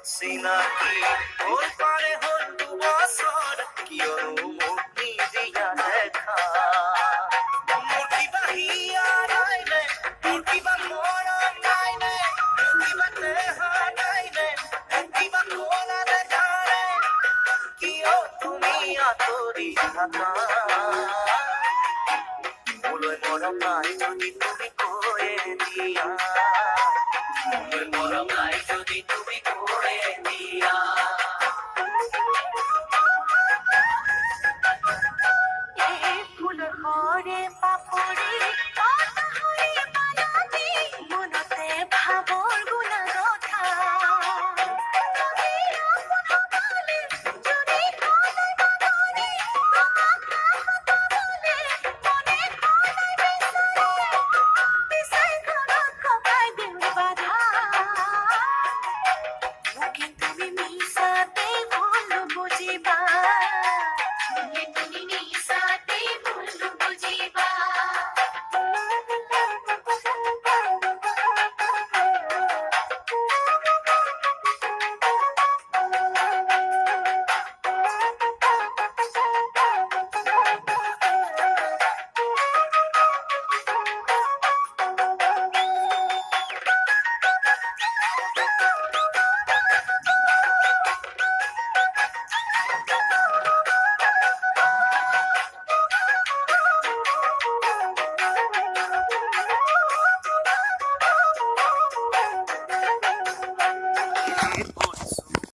চিনাকি হ'ল পাৰে হ'ল 2 বছৰ কিয়নো মোক নিদিয়া দেখা মোৰ কিবা হিয়া নাই নে মোৰ কিবা মৰম নাই নে মোৰ কিবা দেহ নাই নে মোৰ কিবা কলা দেখা নে কিয় তুমি আঁতৰি থাকা মোলৈ মৰম নাই যদি তুমি কৈয়ে দিয়া মোলৈ মৰম নাই যদি তুমি